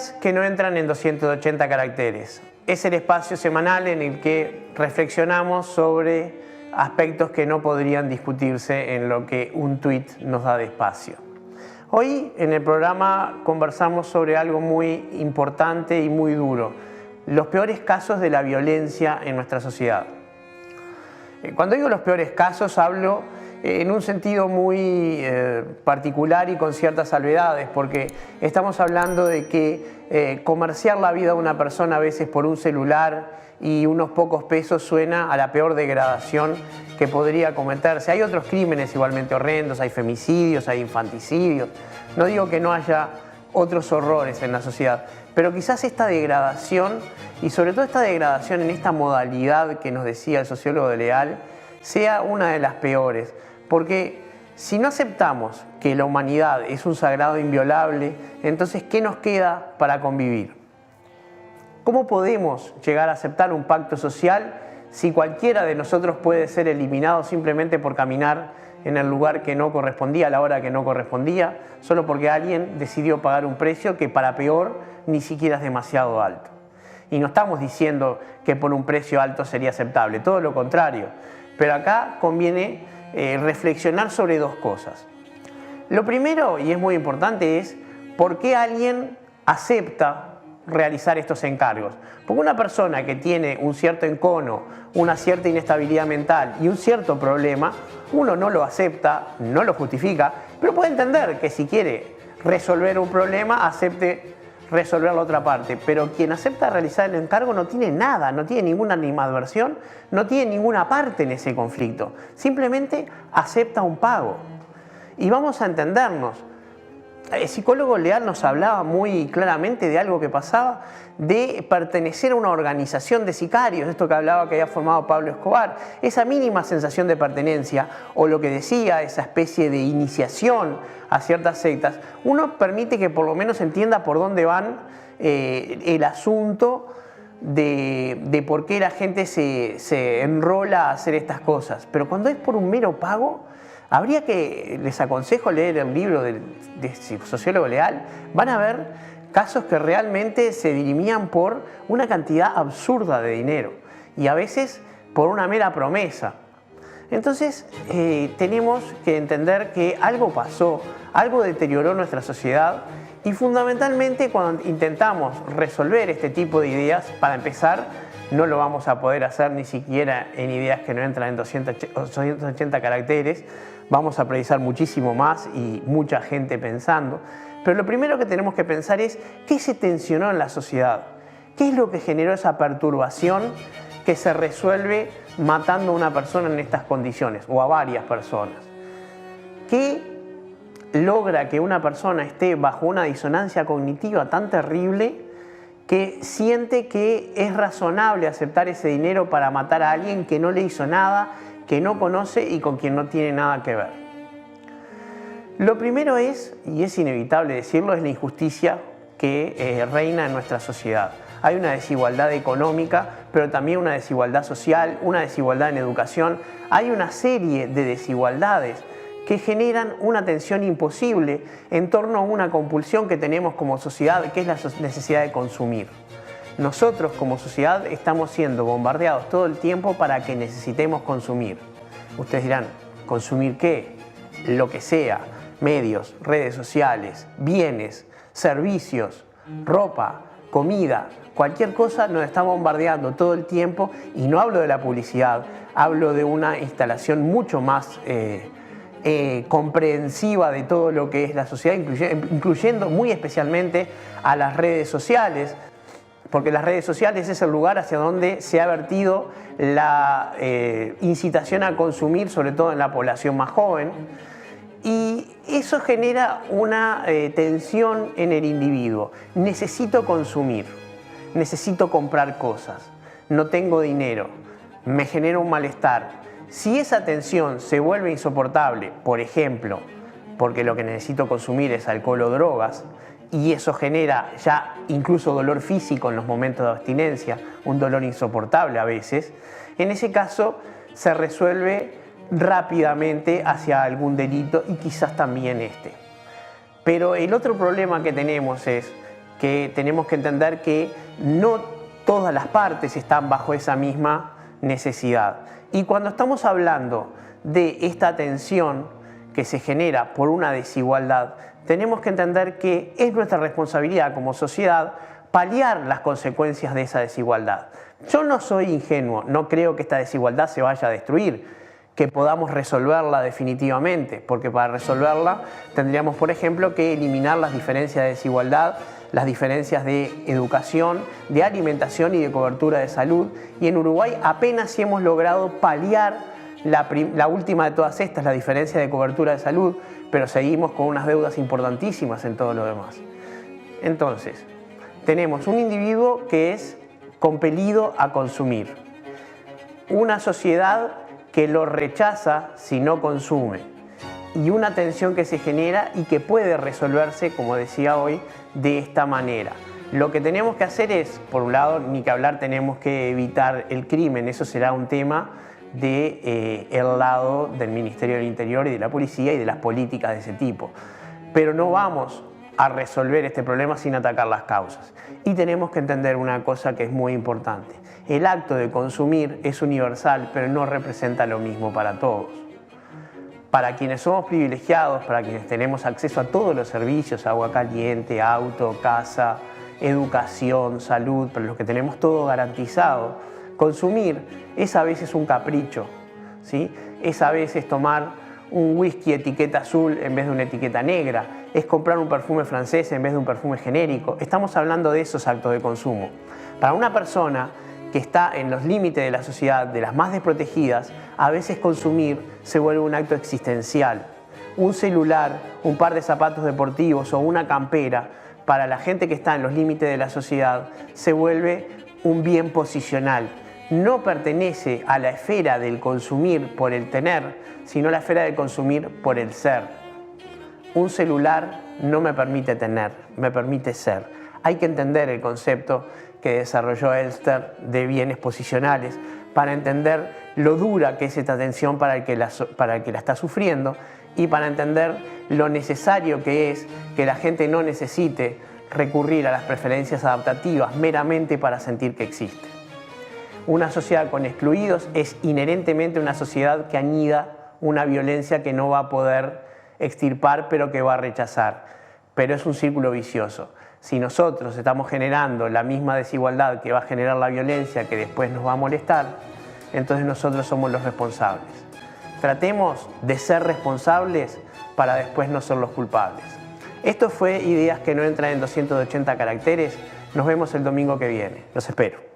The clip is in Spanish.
Ideas que no entran en 280 caracteres. Es el espacio semanal en el que reflexionamos sobre aspectos que no podrían discutirse en lo que un tuit nos da de espacio. Hoy en el programa conversamos sobre algo muy importante y muy duro: los peores casos de la violencia en nuestra sociedad. Cuando digo los peores casos, hablo en un sentido muy particular y con ciertas salvedades, porque estamos hablando de que comerciar la vida de una persona a veces por un celular y unos pocos pesos suena a la peor degradación que podría cometerse. Hay otros crímenes igualmente horrendos, hay femicidios, hay infanticidios. No digo que no haya otros horrores en la sociedad, pero quizás esta degradación, y sobre todo esta degradación en esta modalidad que nos decía el sociólogo de Leal, sea una de las peores. Porque si no aceptamos que la humanidad es un sagrado inviolable, entonces ¿qué nos queda para convivir? ¿Cómo podemos llegar a aceptar un pacto social si cualquiera de nosotros puede ser eliminado simplemente por caminar en el lugar que no correspondía, a la hora que no correspondía, solo porque alguien decidió pagar un precio que para peor ni siquiera es demasiado alto? Y no estamos diciendo que por un precio alto sería aceptable, todo lo contrario. Pero acá conviene reflexionar sobre dos cosas. Lo primero, y es muy importante, es por qué alguien acepta realizar estos encargos. Porque una persona que tiene un cierto encono, una cierta inestabilidad mental y un cierto problema, uno no lo acepta, no lo justifica, pero puede entender que si quiere resolver un problema, acepte resolver la otra parte. Pero quien acepta realizar el encargo no tiene nada, no tiene ninguna animadversión, no tiene ninguna parte en ese conflicto. Simplemente acepta un pago. Y vamos a entendernos. El psicólogo Leal nos hablaba muy claramente de algo que pasaba, de pertenecer a una organización de sicarios, esto que hablaba que había formado Pablo Escobar, esa mínima sensación de pertenencia, o lo que decía, esa especie de iniciación a ciertas sectas. Uno permite que por lo menos entienda por dónde van el asunto de por qué la gente se enrola a hacer estas cosas. Pero cuando es por un mero pago, les aconsejo leer el libro del sociólogo Leal. Van a ver casos que realmente se dirimían por una cantidad absurda de dinero y a veces por una mera promesa. Entonces tenemos que entender que algo pasó, algo deterioró nuestra sociedad, y fundamentalmente cuando intentamos resolver este tipo de ideas, para empezar, no lo vamos a poder hacer ni siquiera en ideas que no entran en 280 caracteres. Vamos a precisar muchísimo más y mucha gente pensando. Pero lo primero que tenemos que pensar es qué se tensionó en la sociedad. ¿Qué es lo que generó esa perturbación que se resuelve matando a una persona en estas condiciones o a varias personas? ¿Qué logra que una persona esté bajo una disonancia cognitiva tan terrible que siente que es razonable aceptar ese dinero para matar a alguien que no le hizo nada, que no conoce y con quien no tiene nada que ver? Lo primero es, y es inevitable decirlo, es la injusticia que reina en nuestra sociedad. Hay una desigualdad económica, pero también una desigualdad social, una desigualdad en educación. Hay una serie de desigualdades que generan una tensión imposible en torno a una compulsión que tenemos como sociedad, que es la necesidad de consumir. Nosotros como sociedad estamos siendo bombardeados todo el tiempo para que necesitemos consumir. Ustedes dirán, ¿consumir qué? Lo que sea, medios, redes sociales, bienes, servicios, ropa, comida, cualquier cosa nos está bombardeando todo el tiempo, y no hablo de la publicidad, hablo de una instalación mucho más comprensiva de todo lo que es la sociedad, incluyendo muy especialmente a las redes sociales, porque las redes sociales es el lugar hacia donde se ha vertido la incitación a consumir, sobre todo en la población más joven, y eso genera una tensión en el individuo. Necesito consumir, necesito comprar cosas, no tengo dinero, me genera un malestar. Si esa tensión se vuelve insoportable, por ejemplo, porque lo que necesito consumir es alcohol o drogas, y eso genera ya incluso dolor físico en los momentos de abstinencia, un dolor insoportable a veces, en ese caso se resuelve rápidamente hacia algún delito, y quizás también este. Pero el otro problema que tenemos es que tenemos que entender que no todas las partes están bajo esa misma necesidad. Y cuando estamos hablando de esta tensión que se genera por una desigualdad, tenemos que entender que es nuestra responsabilidad como sociedad paliar las consecuencias de esa desigualdad. Yo no soy ingenuo, no creo que esta desigualdad se vaya a destruir, que podamos resolverla definitivamente, porque para resolverla tendríamos, por ejemplo, que eliminar las diferencias de desigualdad, las diferencias de educación, de alimentación y de cobertura de salud. Y en Uruguay apenas si hemos logrado paliar la última de todas estas, la diferencia de cobertura de salud, pero seguimos con unas deudas importantísimas en todo lo demás. Entonces, tenemos un individuo que es compelido a consumir, una sociedad que lo rechaza si no consume y una tensión que se genera y que puede resolverse, como decía hoy, de esta manera. Lo que tenemos que hacer es, por un lado, ni que hablar, tenemos que evitar el crimen. Eso será un tema del lado del Ministerio del Interior y de la policía y de las políticas de ese tipo. Pero no vamos a resolver este problema sin atacar las causas. Y tenemos que entender una cosa que es muy importante. El acto de consumir es universal, pero no representa lo mismo para todos. Para quienes somos privilegiados, para quienes tenemos acceso a todos los servicios, agua caliente, auto, casa, educación, salud, para los que tenemos todo garantizado, consumir es a veces un capricho, ¿sí? Es a veces tomar un whisky etiqueta azul en vez de una etiqueta negra, es comprar un perfume francés en vez de un perfume genérico. Estamos hablando de esos actos de consumo. Para una persona que está en los límites de la sociedad, de las más desprotegidas, a veces consumir se vuelve un acto existencial. Un celular, un par de zapatos deportivos o una campera, para la gente que está en los límites de la sociedad, se vuelve un bien posicional. No pertenece a la esfera del consumir por el tener, sino a la esfera del consumir por el ser. Un celular no me permite tener, me permite ser. Hay que entender el concepto que desarrolló Elster de bienes posicionales para entender lo dura que es esta tensión para el que la está sufriendo y para entender lo necesario que es que la gente no necesite recurrir a las preferencias adaptativas meramente para sentir que existe. Una sociedad con excluidos es inherentemente una sociedad que anida una violencia que no va a poder extirpar, pero que va a rechazar. Pero es un círculo vicioso. Si nosotros estamos generando la misma desigualdad que va a generar la violencia que después nos va a molestar, entonces nosotros somos los responsables. Tratemos de ser responsables para después no ser los culpables. Esto fue Ideas que no entran en 280 caracteres. Nos vemos el domingo que viene. Los espero.